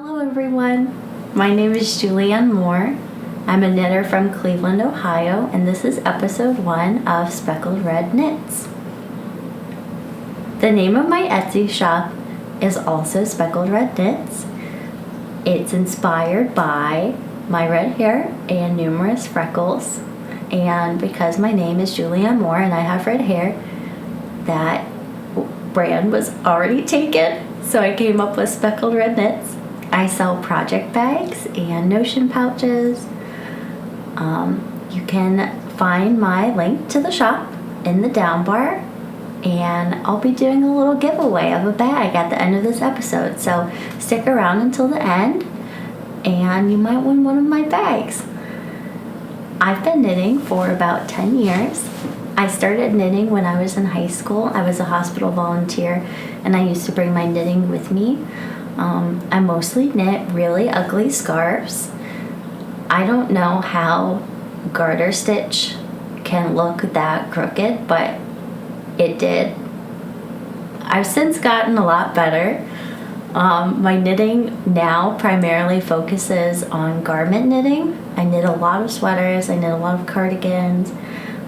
Hello everyone, my name is Julianne Moore. I'm a knitter from Cleveland, Ohio, and this is episode 1 of Speckled Red Knits. The name of my Etsy shop is also Speckled Red Knits. It's inspired by my red hair and numerous freckles, and because my name is Julianne Moore and I have red hair, that brand was already taken, so I came up with Speckled Red Knits. I sell project bags and notion pouches. You can find my link to the shop in the down bar, and I'll be doing a little giveaway of a bag at the end of this episode, so stick around until the end and you might win one of my bags. I've been knitting for about 10 years. I started knitting when I was in high school. I was a hospital volunteer and I used to bring my knitting with me. I mostly knit really ugly scarves. I don't know how garter stitch can look that crooked, but it did. I've since gotten a lot better. My knitting now primarily focuses on garment knitting. I knit a lot of sweaters, I knit a lot of cardigans,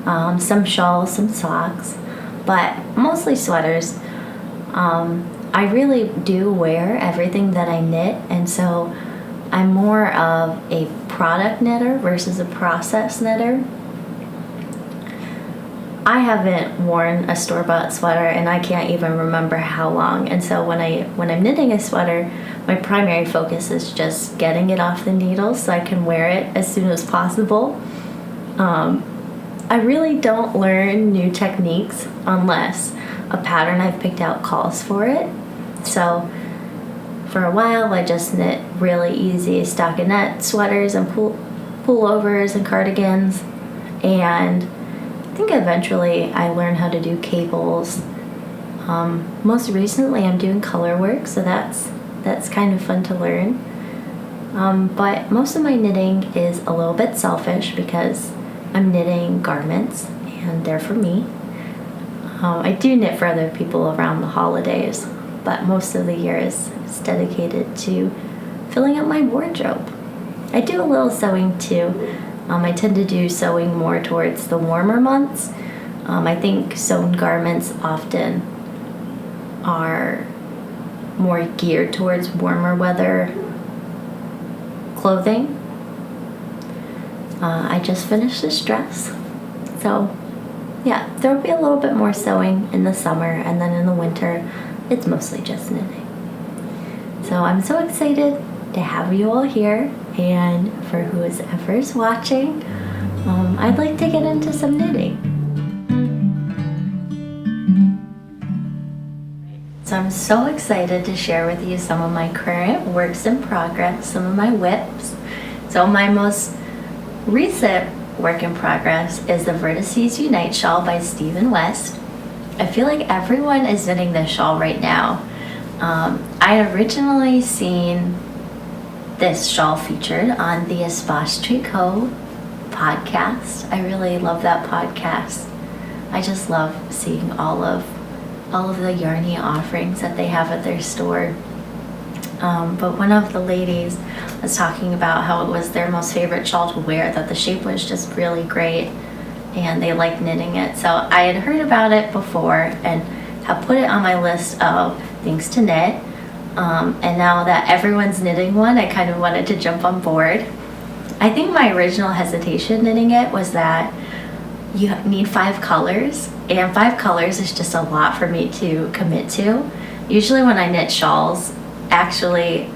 some shawls, some socks, but mostly sweaters. I really do wear everything that I knit, and so I'm more of a product knitter versus a process knitter. I haven't worn a store-bought sweater and I can't even remember how long, and so when I'm knitting a sweater, my primary focus is just getting it off the needle so I can wear it as soon as possible. I really don't learn new techniques unless a pattern I've picked out calls for it. So for a while I just knit really easy stockinette sweaters and pullovers and cardigans, and I think eventually I learned how to do cables. Most recently I'm doing color work, so that's kind of fun to learn. But most of my knitting is a little bit selfish because I'm knitting garments and they're for me. I do knit for other people around the holidays, but most of the year is dedicated to filling up my wardrobe. I do a little sewing too. I tend to do sewing more towards the warmer months. I think sewn garments often are more geared towards warmer weather clothing. I just finished this dress, so yeah, there will be a little bit more sewing in the summer, and then in the winter it's mostly just knitting. So I'm so excited to have you all here, and for who is ever watching, I'd like to get into some knitting. So I'm so excited to share with you some of my current works in progress, some of my whips. So my most recent work in progress is the Verticies Unite shawl by Stephen West. I feel like everyone is knitting this shawl right now. I had originally seen this shawl featured on the Espace Tricot podcast. I really love that podcast. I just love seeing all of the yarny offerings that they have at their store. But one of the ladies was talking about how it was their most favorite shawl to wear, that the shape was just really great and they liked knitting it. So I had heard about it before and have put it on my list of things to knit. And now that everyone's knitting one, I kind of wanted to jump on board. I think my original hesitation knitting it was that you need 5 colors, and 5 colors is just a lot for me to commit to. Usually when I knit shawls, actually,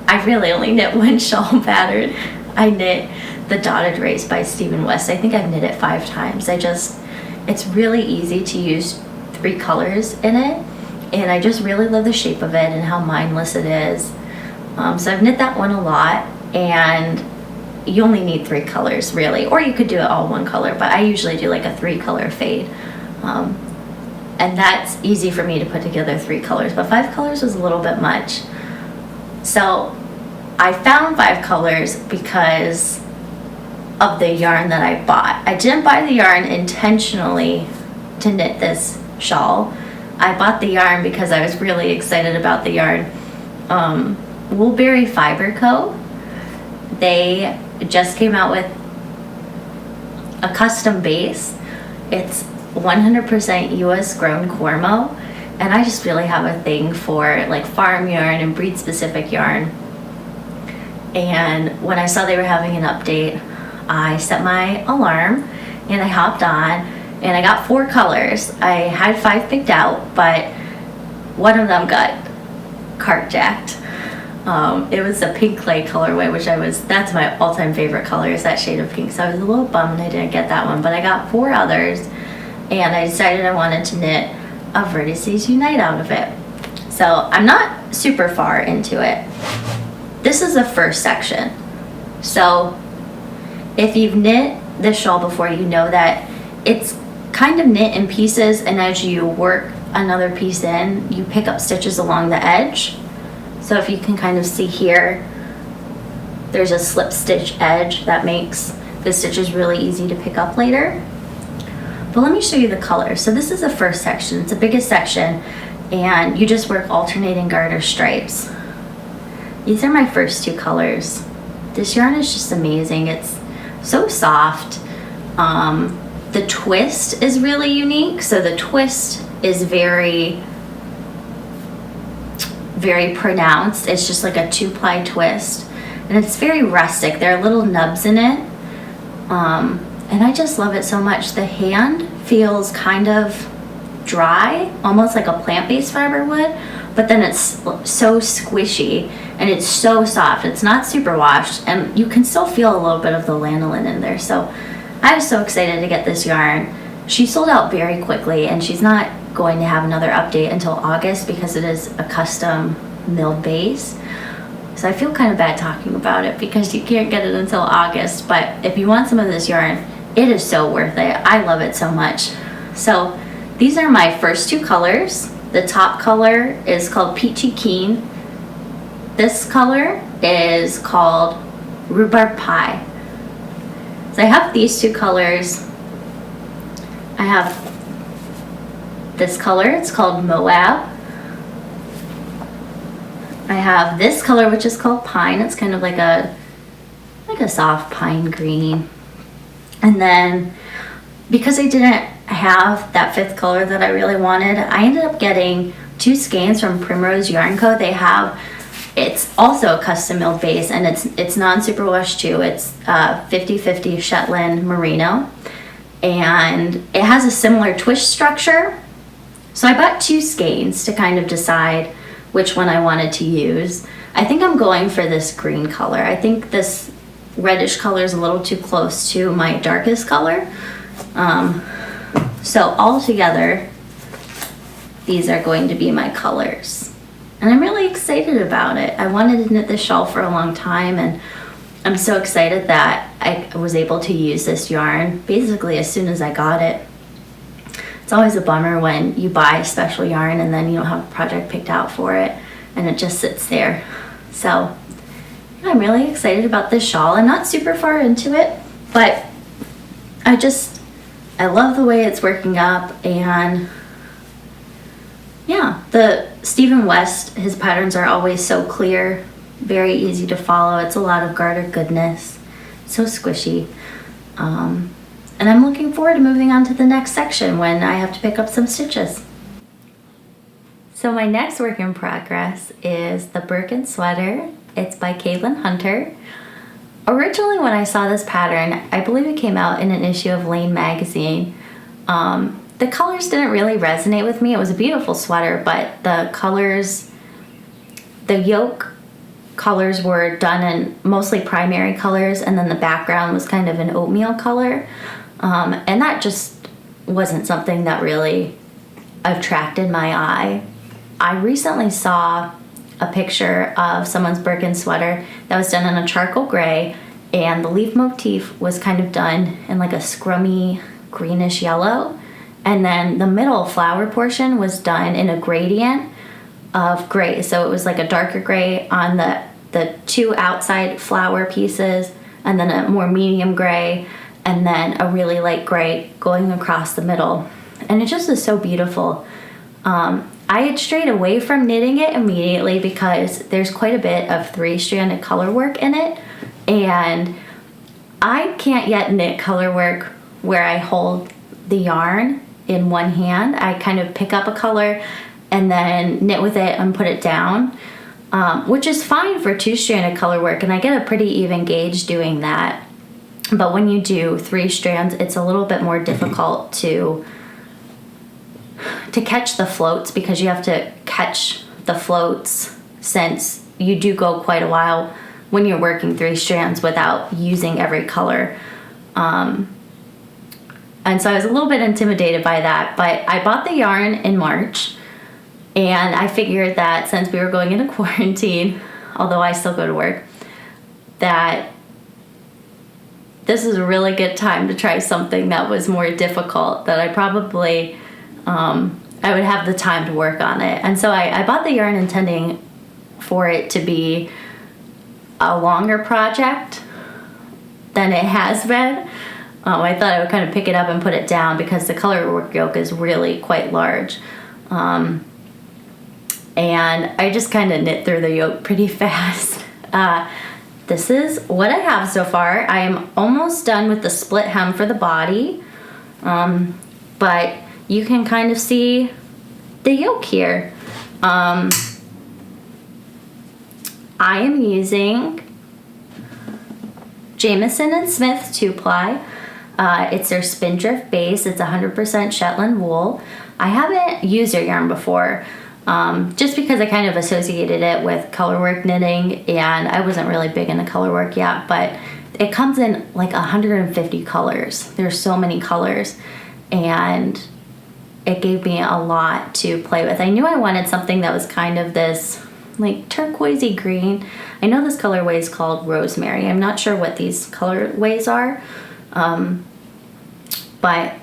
I really only knit one shawl pattern. I knit the Dotted Race by Stephen West. I think I've knit it 5 times. It's really easy to use 3 colors in it, and I just really love the shape of it and how mindless it is. So I've knit that one a lot, and you only need 3 colors really, or you could do it all one color, but I usually do like a 3-color fade. And that's easy for me to put together 3 colors, but 5 colors was a little bit much. So I found 5 colors because of the yarn that I bought. I didn't buy the yarn intentionally to knit this shawl. I bought the yarn because I was really excited about the yarn. Woolberry Fiber Co. They just came out with a custom base. It's 100% US grown Cormo, and I just really have a thing for like farm yarn and breed specific yarn. And when I saw they were having an update, I set my alarm and I hopped on, and I got 4 colors. I had 5 picked out, but one of them got carjacked. It was a pink clay colorway, that's my all-time favorite color, is that shade of pink. So I was a little bummed I didn't get that one, but I got 4 others, and I decided I wanted to knit a Vertices Unite out of it. So I'm not super far into it. This is the first section. So if you've knit this shawl before, you know that it's kind of knit in pieces, and as you work another piece in, you pick up stitches along the edge. So if you can kind of see here, there's a slip stitch edge that makes the stitches really easy to pick up later. But let me show you the colors. So this is the first section, it's the biggest section, and you just work alternating garter stripes. These are my first 2 colors. This yarn is just amazing. It's so soft. The twist is really unique. So the twist is very pronounced. It's just like a 2-ply twist, and it's very rustic. There are little nubs in it, and I just love it so much. The hand feels kind of dry, almost like a plant-based fiber would, but then it's so squishy and it's so soft. It's not super washed, and you can still feel a little bit of the lanolin in there. So I was so excited to get this yarn. She sold out very quickly, and she's not going to have another update until August because it is a custom milled base. So I feel kind of bad talking about it because you can't get it until August, but if you want some of this yarn, it is so worth it. I love it so much. So these are my first 2 colors. The top color is called Peachy Keen. This color is called Rhubarb Pie. So I have these 2 colors. I have this color, it's called Moab. I have this color, which is called Pine. It's kind of like a soft pine green. And then because I didn't have that 5th color that I really wanted, I ended up getting 2 skeins from Primrose Yarn Co. It's also a custom milled base, and it's non-superwash too. It's 50-50 Shetland Merino, and it has a similar twist structure. So I bought 2 skeins to kind of decide which one I wanted to use. I think I'm going for this green color. I think this reddish color is a little too close to my darkest color. So all together, these are going to be my colors. And I'm really excited about it. I wanted to knit this shawl for a long time, and I'm so excited that I was able to use this yarn basically as soon as I got it. It's always a bummer when you buy special yarn and then you don't have a project picked out for it and it just sits there. So yeah, I'm really excited about this shawl. I'm not super far into it, but I love the way it's working up. And yeah, the Stephen West, his patterns are always so clear, very easy to follow. It's a lot of garter goodness, so squishy. And I'm looking forward to moving on to the next section when I have to pick up some stitches. So my next work in progress is the Umpqua Sweater. It's by Caitlin Hunter. Originally when I saw this pattern, I believe it came out in an issue of Lane magazine. The colors didn't really resonate with me. It was a beautiful sweater, but the colors, the yoke colors were done in mostly primary colors, and then the background was kind of an oatmeal color. And that just wasn't something that really attracted my eye. I recently saw a picture of someone's Umpqua sweater that was done in a charcoal gray, and the leaf motif was kind of done in like a scrummy greenish yellow, and then the middle flower portion was done in a gradient of gray. So it was like a darker gray on the 2 outside flower pieces, and then a more medium gray, and then a really light gray going across the middle. And it just is so beautiful. I had strayed away from knitting it immediately because there's quite a bit of 3-stranded color work in it, and I can't yet knit color work where I hold the yarn in one hand. I kind of pick up a color and then knit with it and put it down, which is fine for 2-stranded color work, and I get a pretty even gauge doing that. But when you do 3 strands, it's a little bit more difficult to catch the floats, because you have to catch the floats, since you do go quite a while when you're working 3 strands without using every color. And so I was a little bit intimidated by that, but I bought the yarn in March, and I figured that since we were going into quarantine, although I still go to work, that this is a really good time to try something that was more difficult, that I probably I would have the time to work on it. And so I bought the yarn intending for it to be a longer project than it has been. I thought I would kind of pick it up and put it down because the color work yoke is really quite large. And I just kind of knit through the yoke pretty fast. This is what I have so far. I am almost done with the split hem for the body, but you can kind of see the yoke here. I am using Jamieson and Smith 2-ply. It's their Spindrift base. It's 100% Shetland wool. I haven't used their yarn before, just because I kind of associated it with colorwork knitting, and I wasn't really big into colorwork yet, but it comes in like 150 colors. There's so many colors, and it gave me a lot to play with. I knew I wanted something that was kind of this like turquoisey green. I know this colorway is called Rosemary. I'm not sure what these colorways are, but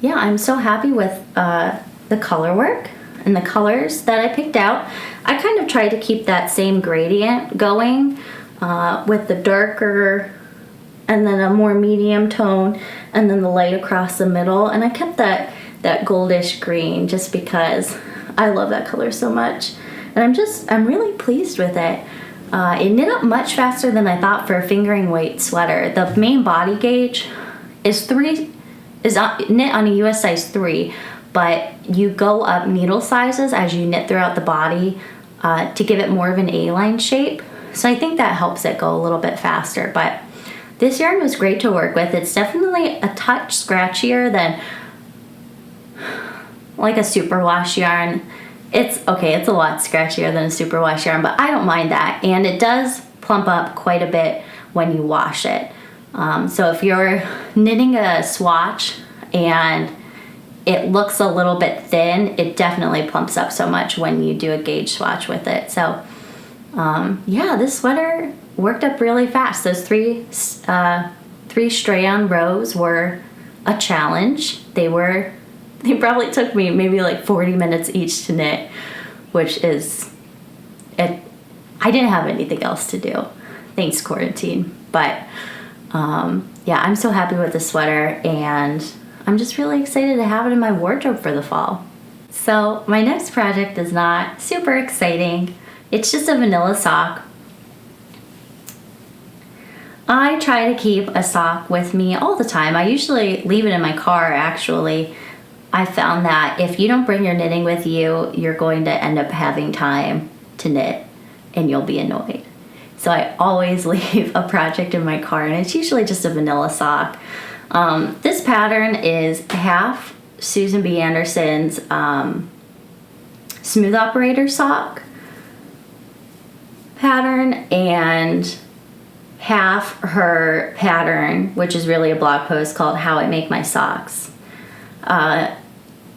yeah, I'm so happy with the color work and the colors that I picked out. I kind of tried to keep that same gradient going with the darker and then a more medium tone and then the light across the middle, and I kept that goldish green just because I love that color so much, and I'm really pleased with it. It knit up much faster than I thought for a fingering weight sweater. The main body gauge is knit on a US size 3, but you go up needle sizes as you knit throughout the body to give it more of an A-line shape. So I think that helps it go a little bit faster. But this yarn was great to work with. It's definitely a touch scratchier than like a superwash yarn. It's a lot scratchier than a superwash yarn, but I don't mind that. And it does plump up quite a bit when you wash it. So if you're knitting a swatch and it looks a little bit thin, it definitely plumps up so much when you do a gauge swatch with it. So yeah, this sweater worked up really fast. Those three strand rows were a challenge. They probably took me maybe like 40 minutes each to knit, which is it. I didn't have anything else to do, thanks quarantine. But yeah, I'm so happy with the sweater, and I'm just really excited to have it in my wardrobe for the fall. So my next project is not super exciting. It's just a vanilla sock. I try to keep a sock with me all the time. I usually leave it in my car, actually. I found that if you don't bring your knitting with you, you're going to end up having time to knit and you'll be annoyed. So I always leave a project in my car, and it's usually just a vanilla sock. This pattern is half Susan B. Anderson's smooth operator sock pattern and half her pattern, which is really a blog post called How I Make My Socks.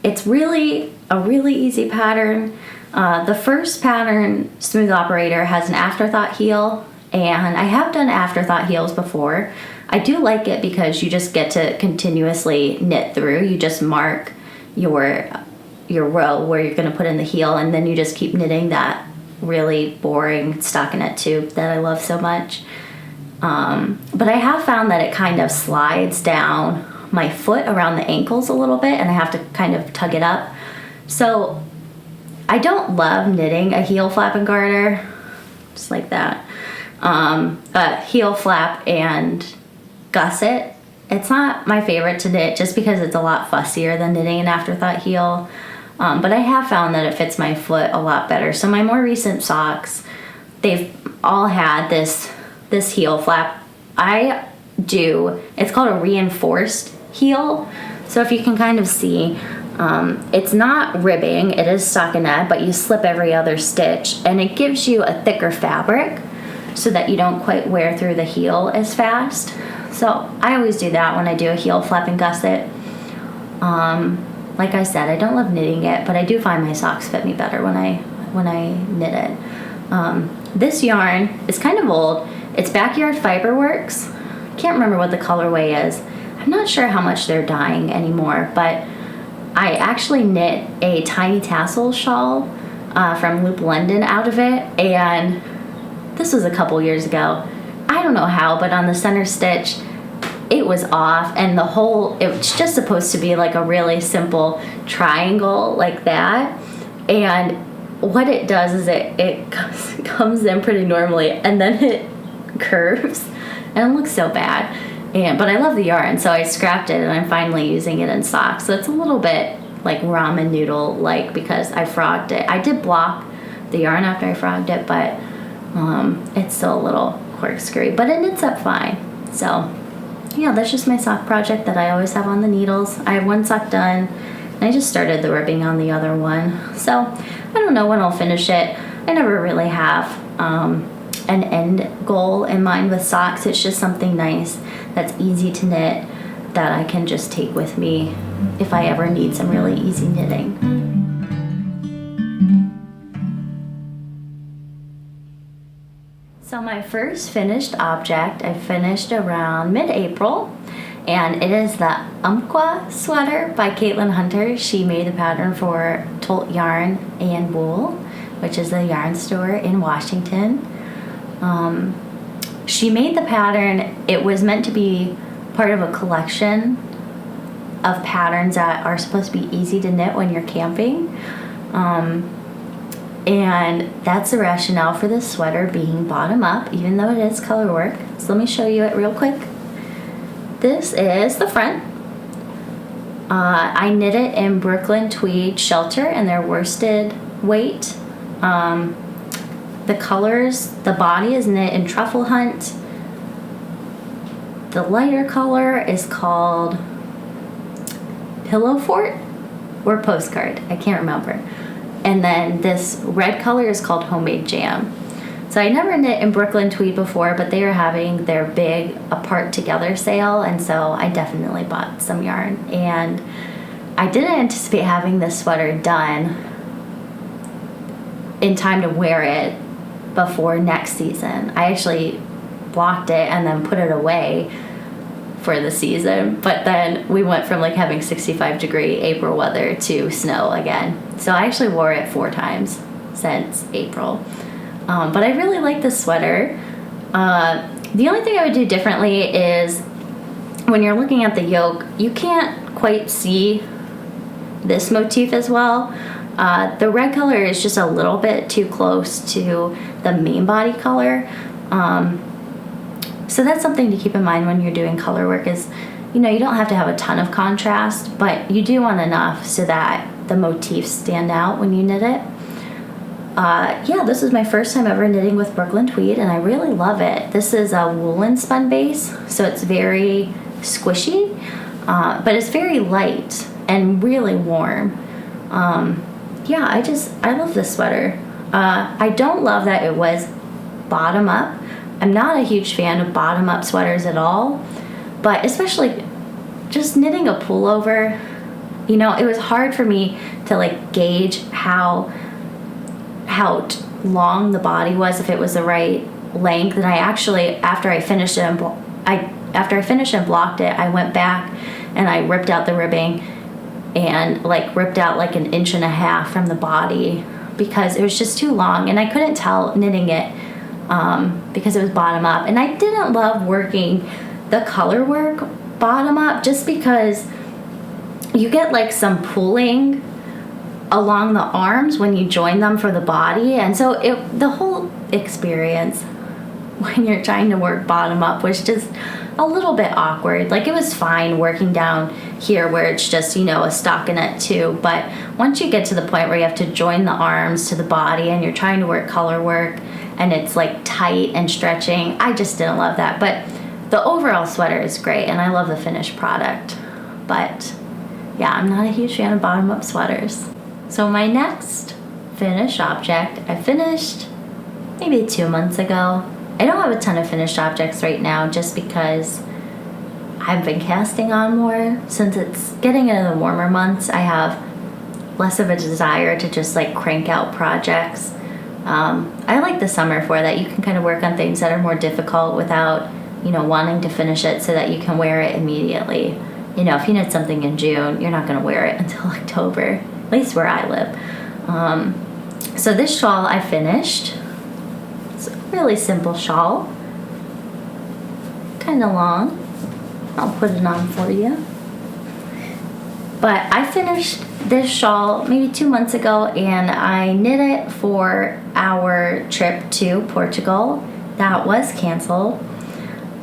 It's really a really easy pattern. The first pattern, Smooth Operator, has an afterthought heel, and I have done afterthought heels before. I do like it because you just get to continuously knit through. You just mark your row where you're going to put in the heel, and then you just keep knitting that really boring stockinette tube that I love so much. But I have found that it kind of slides down my foot around the ankles a little bit, and I have to kind of tug it up. So I don't love knitting a heel flap and garter, just like that. A heel flap and gusset. It's not my favorite to knit just because it's a lot fussier than knitting an afterthought heel. But I have found that it fits my foot a lot better. So my more recent socks, they've all had this heel flap. It's called a reinforced heel. So if you can kind of see, it's not ribbing, it is stockinette, but you slip every other stitch, and it gives you a thicker fabric so that you don't quite wear through the heel as fast. So I always do that when I do a heel flap and gusset. Like I said, I don't love knitting it, but I do find my socks fit me better when I knit it. This yarn is kind of old. It's Backyard Fiberworks. Can't remember what the colorway is. I'm not sure how much they're dyeing anymore, but I actually knit a tiny tassel shawl from Loop London out of it, and this was a couple years ago. I don't know how, but on the center stitch, it was off, and it's just supposed to be like a really simple triangle like that, and what it does is it comes in pretty normally, and then it curves, and it looks so bad. But I love the yarn, so I scrapped it, and I'm finally using it in socks. So it's a little bit like ramen noodle like because I frogged it. I did block the yarn after I frogged it, but it's still a little corkscrewy, but it knits up fine. So yeah, that's just my sock project that I always have on the needles. I have one sock done, and I just started the ribbing on the other one. So I don't know when I'll finish it. I never really have an end goal in mind with socks. It's just something nice that's easy to knit that I can just take with me if I ever need some really easy knitting. So my first finished object I finished around mid-April, and it is the Umpqua Sweater by Caitlin Hunter. She made the pattern for Tolt Yarn and Wool, which is a yarn store in Washington. She made the pattern. It was meant to be part of a collection of patterns that are supposed to be easy to knit when you're camping. And that's the rationale for this sweater being bottom up, even though it is color work. So let me show you it real quick. This is the front. I knit it in Brooklyn Tweed Shelter and their worsted weight. The colors, the body is knit in Truffle Hunt. The lighter color is called Pillow Fort or Postcard, I can't remember. And then this red color is called Homemade Jam. So I never knit in Brooklyn Tweed before, but they are having their big Apart Together sale, and so I definitely bought some yarn. And I didn't anticipate having this sweater done in time to wear it before next season. I actually blocked it and then put it away for the season, but then we went from like having 65-degree April weather to snow again. So I actually wore it 4 times since April. But I really like this sweater. The only thing I would do differently is when you're looking at the yoke, you can't quite see this motif as well. The red color is just a little bit too close to the main body color. So that's something to keep in mind when you're doing color work is, you don't have to have a ton of contrast, but you do want enough so that the motifs stand out when you knit it. Yeah, this is my first time ever knitting with Brooklyn Tweed, and I really love it. This is a woolen spun base, so it's very squishy, but it's very light and really warm. Yeah, I love this sweater. I don't love that it was bottom up. I'm not a huge fan of bottom up sweaters at all, but especially just knitting a pullover, it was hard for me to like gauge how long the body was, if it was the right length. And I actually, after I finished it and blocked it, I went back and I ripped out the ribbing and ripped out like 1.5 inches from the body because it was just too long, and I couldn't tell knitting it because it was bottom up. And I didn't love working the color work bottom up just because you get like some pulling along the arms when you join them for the body. And so the whole experience when you're trying to work bottom up was just a little bit awkward. Like, it was fine working down here where it's just, a stockinette too, but once you get to the point where you have to join the arms to the body and you're trying to work color work and it's like tight and stretching, I just didn't love that. But the overall sweater is great and I love the finished product. But yeah, I'm not a huge fan of bottom up sweaters. So my next finished object, I finished maybe 2 months ago. I don't have a ton of finished objects right now just because I've been casting on more. Since it's getting into the warmer months, I have less of a desire to just like crank out projects. I like the summer for that. You can kind of work on things that are more difficult without, wanting to finish it so that you can wear it immediately. If you knit something in June, you're not going to wear it until October, at least where I live. So this shawl I finished. It's a really simple shawl, kind of long. I'll put it on for you. But I finished this shawl maybe 2 months ago, and I knit it for our trip to Portugal. That was canceled.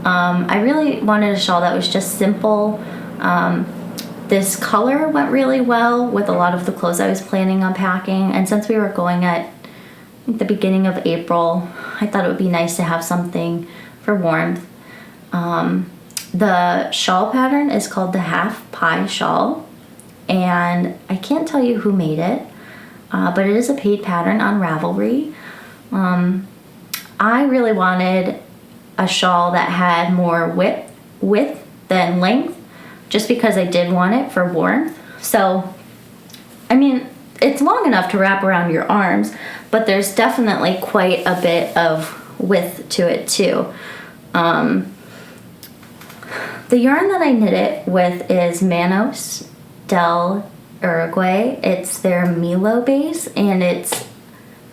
I really wanted a shawl that was just simple. This color went really well with a lot of the clothes I was planning on packing, and since we were going at the beginning of April, I thought it would be nice to have something for warmth. The shawl pattern is called the half pie shawl, and I can't tell you who made it, but it is a paid pattern on Ravelry. I really wanted a shawl that had more width than length, just because I did want it for warmth. So, it's long enough to wrap around your arms, but there's definitely quite a bit of width to it too. The yarn that I knit it with is Mammoth del Uruguay. It's their Milo base, and it's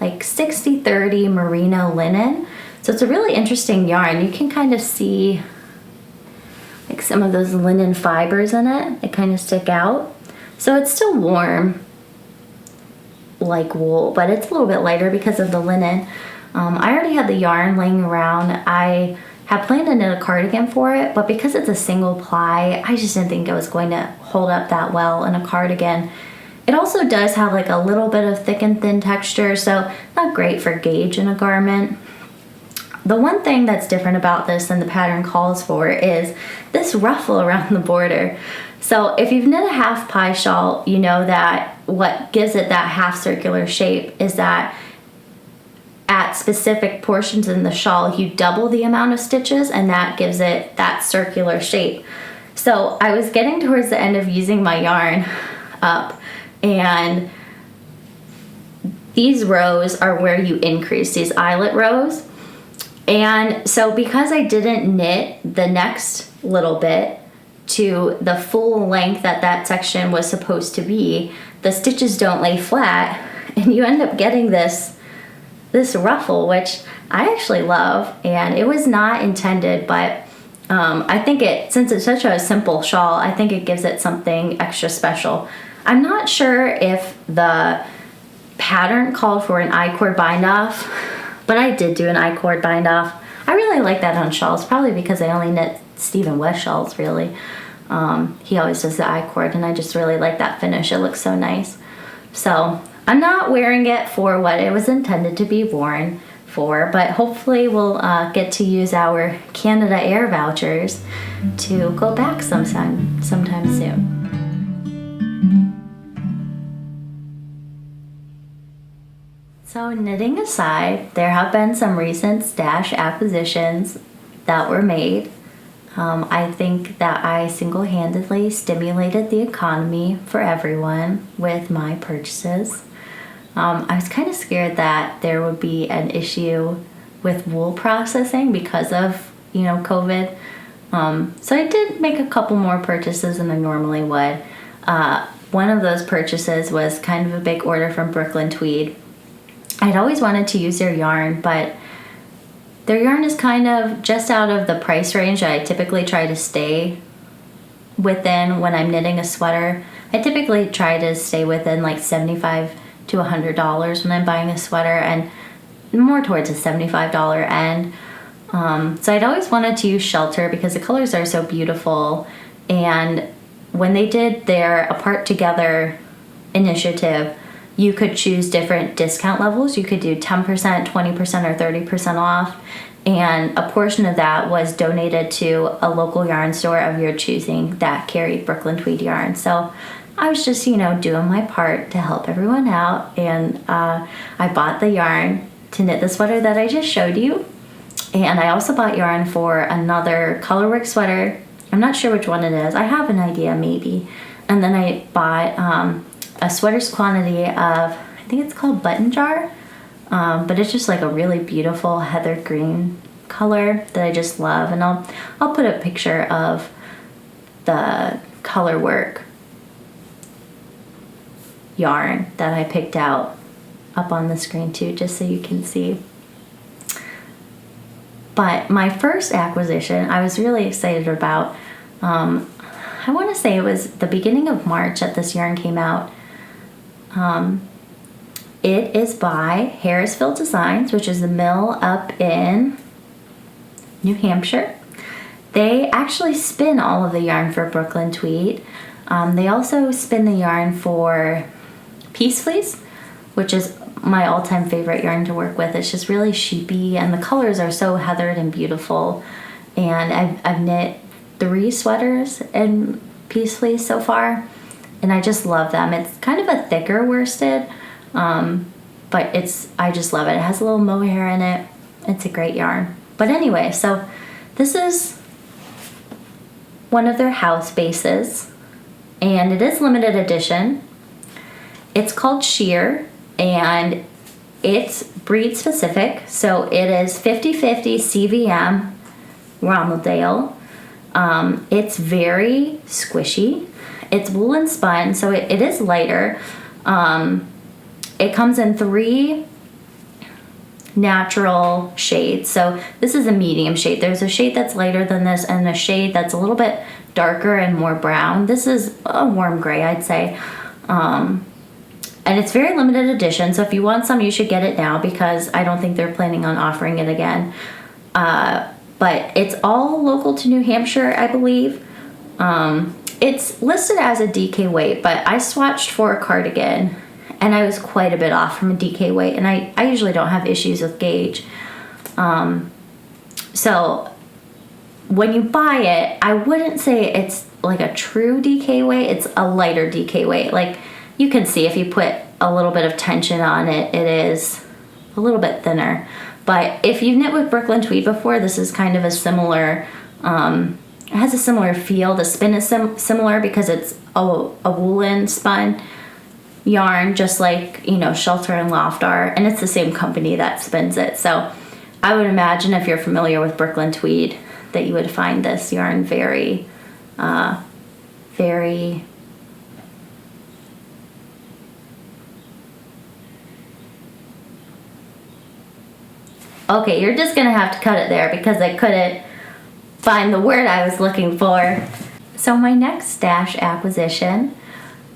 like 60-30 merino linen. So it's a really interesting yarn. You can kind of see like some of those linen fibers in it. They kind of stick out. So it's still warm like wool, but it's a little bit lighter because of the linen. I already had the yarn laying around. I had planned to knit a cardigan for it, but because it's a single ply, I just didn't think it was going to hold up that well in a cardigan. It also does have like a little bit of thick and thin texture, so not great for gauge in a garment. The one thing that's different about this than the pattern calls for is this ruffle around the border. So if you've knit a half pie shawl, you know that what gives it that half circular shape is that at specific portions in the shawl, you double the amount of stitches, and that gives it that circular shape. So I was getting towards the end of using my yarn up, and these rows are where you increase, these eyelet rows. And so because I didn't knit the next little bit to the full length that section was supposed to be, the stitches don't lay flat, and you end up getting this ruffle, which I actually love, and it was not intended, but I think since it's such a simple shawl, I think it gives it something extra special. I'm not sure if the pattern called for an I-cord bind off, but I did do an I-cord bind off. I really like that on shawls, probably because I only knit Stephen West shawls, really. He always does the I-cord, and I just really like that finish. It looks so nice. So I'm not wearing it for what it was intended to be worn for, but hopefully we'll get to use our Canada Air vouchers to go back sometime soon. So knitting aside, there have been some recent stash acquisitions that were made. I think that I single-handedly stimulated the economy for everyone with my purchases. I was kind of scared that there would be an issue with wool processing because of, COVID. So I did make a couple more purchases than I normally would. One of those purchases was kind of a big order from Brooklyn Tweed. I'd always wanted to use their yarn, but their yarn is kind of just out of the price range I typically try to stay within when I'm knitting a sweater. I I typically try to stay within like $75 to $100 when I'm buying a sweater, and more towards a $75 end. So I'd always wanted to use Shelter because the colors are so beautiful, and when they did their Apart Together initiative, you could choose different discount levels. You could do 10%, 20%, or 30% off, and a portion of that was donated to a local yarn store of your choosing that carried Brooklyn tweed yarn. So I was just, doing my part to help everyone out, and I bought the yarn to knit the sweater that I just showed you, and I also bought yarn for another colorwork sweater. I'm not sure which one it is. I have an idea, maybe. And then I bought a sweater's quantity of, I think it's called Button Jar, but it's just like a really beautiful heather green color that I just love. And I'll put a picture of the colorwork yarn that I picked out up on the screen too, just so you can see. But my first acquisition I was really excited about. I want to say it was the beginning of March that this yarn came out. It is by Harrisville Designs, which is a mill up in New Hampshire. They actually spin all of the yarn for Brooklyn tweed. They also spin the yarn for Peace Fleece, which is my all-time favorite yarn to work with. It's just really sheepy, and the colors are so heathered and beautiful. And I've knit 3 sweaters in Peace Fleece so far, and I just love them. It's kind of a thicker worsted, but I just love it. It has a little mohair in it. It's a great yarn. But anyway, so this is one of their house bases, and it is limited edition. It's called Sheer, and it's breed specific, so it is 50/50 CVM Rommeldale. It's very squishy. It's woolen spun, so it is lighter. It comes in 3 natural shades. So this is a medium shade. There's a shade that's lighter than this, and a shade that's a little bit darker and more brown. This is a warm gray, I'd say. And it's very limited edition, so if you want some, you should get it now, because I don't think they're planning on offering it again. But it's all local to New Hampshire, I believe. It's listed as a DK weight, but I swatched for a cardigan, and I was quite a bit off from a DK weight, and I usually don't have issues with gauge. So when you buy it, I wouldn't say it's like a true DK weight. It's a lighter DK weight. Like, you can see if you put a little bit of tension on it, it is a little bit thinner. But if you've knit with Brooklyn tweed before, this is kind of a similar, it has a similar feel. The spin is similar because it's a woolen spun yarn, just like, Shelter and Loft are, and it's the same company that spins it. So I would imagine if you're familiar with Brooklyn tweed that you would find this yarn very, very okay, you're just gonna have to cut it there because I couldn't find the word I was looking for. So my next stash acquisition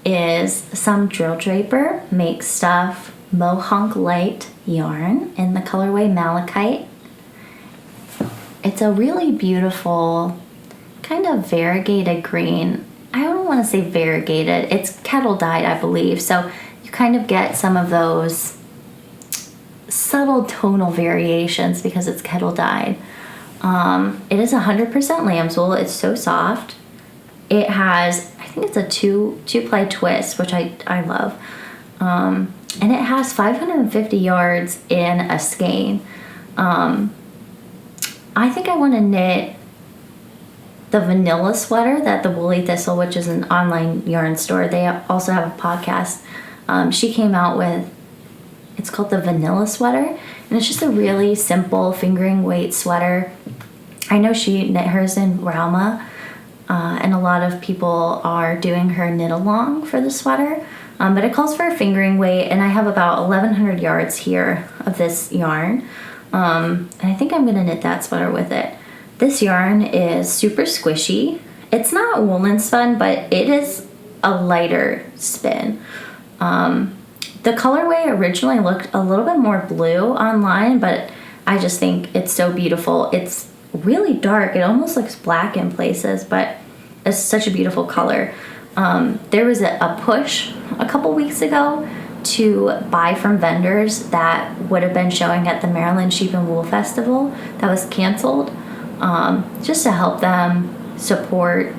is some Drill Draper Make Stuff Mohonk Light yarn in the colorway Malachite. It's a really beautiful kind of variegated green. I don't want to say variegated, it's kettle dyed, I believe, so you kind of get some of those subtle tonal variations because it's kettle dyed. It is 100% lamb's wool. It's so soft. It has, I think it's a two-ply twist, which I love. And it has 550 yards in a skein. I think I want to knit the vanilla sweater that the Woolly Thistle, which is an online yarn store, they also have a podcast. She came out with, it's called the Vanilla Sweater, and it's just a really simple fingering weight sweater. I know she knit hers in Ralma, and a lot of people are doing her knit along for the sweater, but it calls for a fingering weight, and I have about 1,100 yards here of this yarn, and I think I'm gonna knit that sweater with it. This yarn is super squishy. It's not woolen spun, but it is a lighter spin. The colorway originally looked a little bit more blue online, but I just think it's so beautiful. It's really dark. It almost looks black in places, but it's such a beautiful color. There was a push a couple weeks ago to buy from vendors that would have been showing at the Maryland Sheep and Wool Festival that was canceled, just to help them support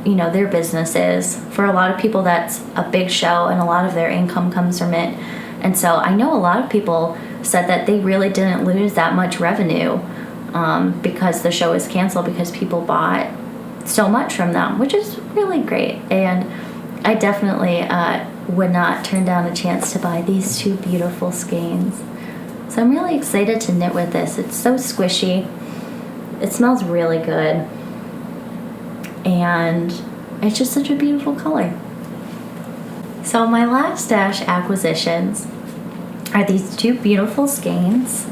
their businesses. For a lot of people, that's a big show, and a lot of their income comes from it. And so I know a lot of people said that they really didn't lose that much revenue because the show was canceled, because people bought so much from them, which is really great. And I definitely would not turn down a chance to buy these two beautiful skeins. So I'm really excited to knit with this. It's so squishy. It smells really good. And it's just such a beautiful color. So my last stash acquisitions are these two beautiful skeins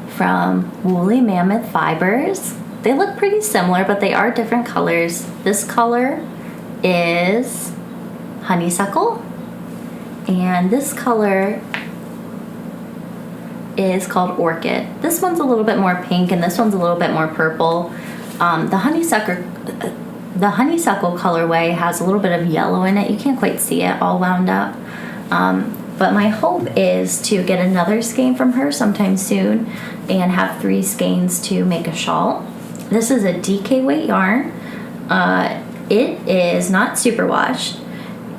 from Woolly Mammoth Fibers. They look pretty similar, but they are different colors. This color is honeysuckle, and this color is called orchid. This one's a little bit more pink, and this one's a little bit more purple. The honeysuckle colorway has a little bit of yellow in it. You can't quite see it all wound up. But my hope is to get another skein from her sometime soon and have 3 skeins to make a shawl. This is a DK weight yarn. It is not superwashed.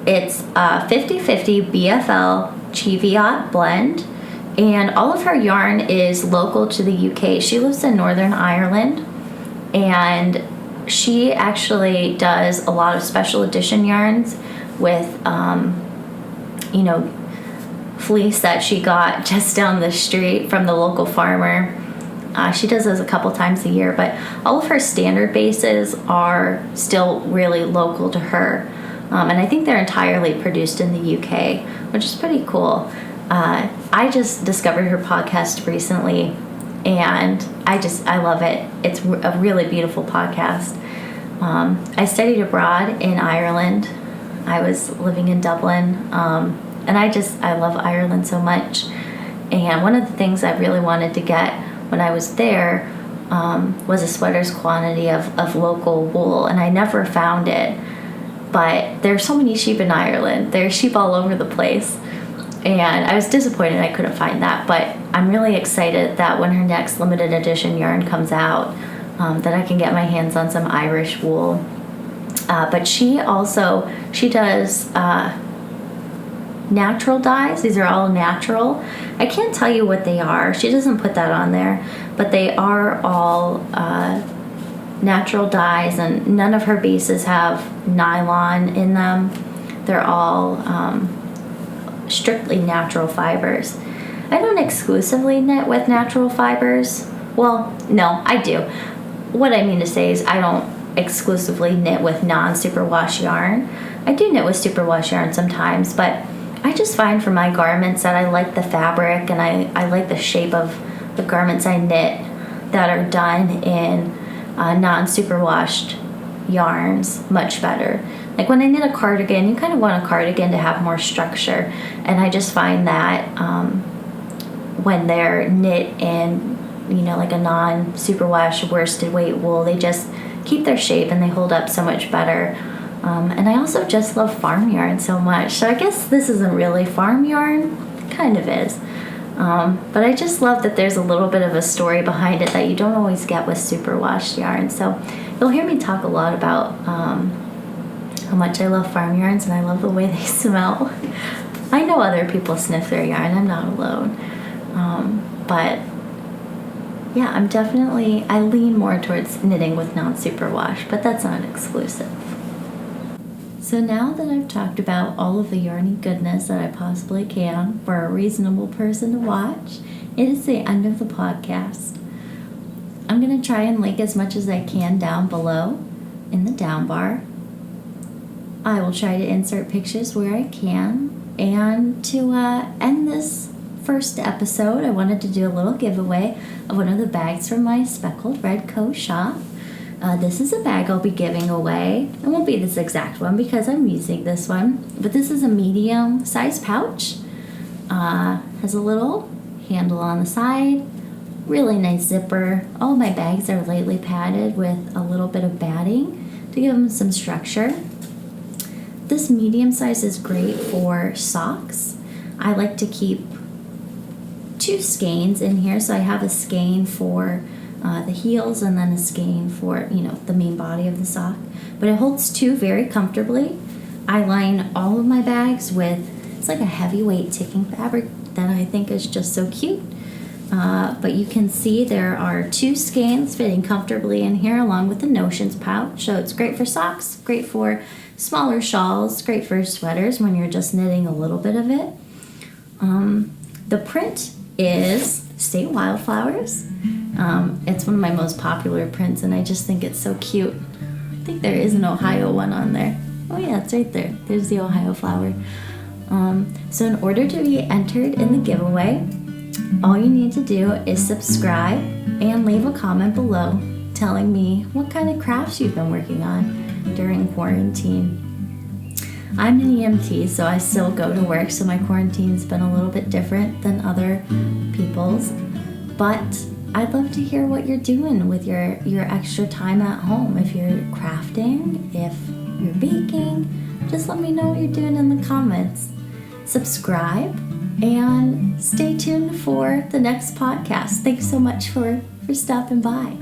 It's a 50/50 BFL Cheviot blend, and all of her yarn is local to the UK. She lives in Northern Ireland, and she actually does a lot of special edition yarns with, fleece that she got just down the street from the local farmer. She does those a couple times a year, but all of her standard bases are still really local to her. And I think they're entirely produced in the UK, which is pretty cool. I just discovered her podcast recently, and I love it. It's a really beautiful podcast. I studied abroad in Ireland. I was living in Dublin, and I love Ireland so much. And one of the things I really wanted to get when I was there was a sweater's quantity of local wool, and I never found it. But there's so many sheep in Ireland. There's sheep all over the place. And I was disappointed I couldn't find that, but I'm really excited that when her next limited edition yarn comes out, that I can get my hands on some Irish wool. But she does natural dyes. These are all natural. I can't tell you what they are. She doesn't put that on there, but they are all natural dyes, and none of her bases have nylon in them. They're all strictly natural fibers. I don't exclusively knit with natural fibers. Well, no, I do. What I mean to say is I don't exclusively knit with non-superwash yarn. I do knit with superwash yarn sometimes, but I just find for my garments that I like the fabric, and I like the shape of the garments I knit that are done in non-superwashed yarns much better. Like when I knit a cardigan, you kind of want a cardigan to have more structure, and I just find that when they're knit in, like a non-superwash worsted weight wool, they just keep their shape and they hold up so much better. And I also just love farm yarn so much. So I guess this isn't really farm yarn. It kind of is. But I just love that there's a little bit of a story behind it that you don't always get with superwash yarn. So you'll hear me talk a lot about how much I love farm yarns, and I love the way they smell. I know other people sniff their yarn. I'm not alone. But yeah, I lean more towards knitting with non-superwash, but that's not exclusive. So now that I've talked about all of the yarny goodness that I possibly can for a reasonable person to watch, it is the end of the podcast. I'm going to try and link as much as I can down below in the down bar. I will try to insert pictures where I can. And to end this first episode, I wanted to do a little giveaway of one of the bags from my Speckled Red Co. shop. This is a bag I'll be giving away. It won't be this exact one because I'm using this one, but this is a medium size pouch. Has a little handle on the side, really nice zipper. All my bags are lightly padded with a little bit of batting to give them some structure. This medium size is great for socks. I like to keep 2 skeins in here, so I have a skein for the heels and then a skein for, the main body of the sock. But it holds 2 very comfortably. I line all of my bags with, it's like a heavyweight ticking fabric that I think is just so cute. But you can see there are 2 skeins fitting comfortably in here along with the notions pouch. So it's great for socks, great for smaller shawls, great for sweaters when you're just knitting a little bit of it. The print is State Wildflowers. It's one of my most popular prints, and I just think it's so cute. I think there is an Ohio one on there. Oh yeah, it's right there. There's the Ohio flower. So in order to be entered in the giveaway, all you need to do is subscribe and leave a comment below telling me what kind of crafts you've been working on during quarantine. I'm an EMT, so I still go to work, so my quarantine's been a little bit different than other people's. But I'd love to hear what you're doing with your extra time at home. If you're crafting, if you're baking, just let me know what you're doing in the comments. Subscribe and stay tuned for the next podcast. Thanks so much for stopping by.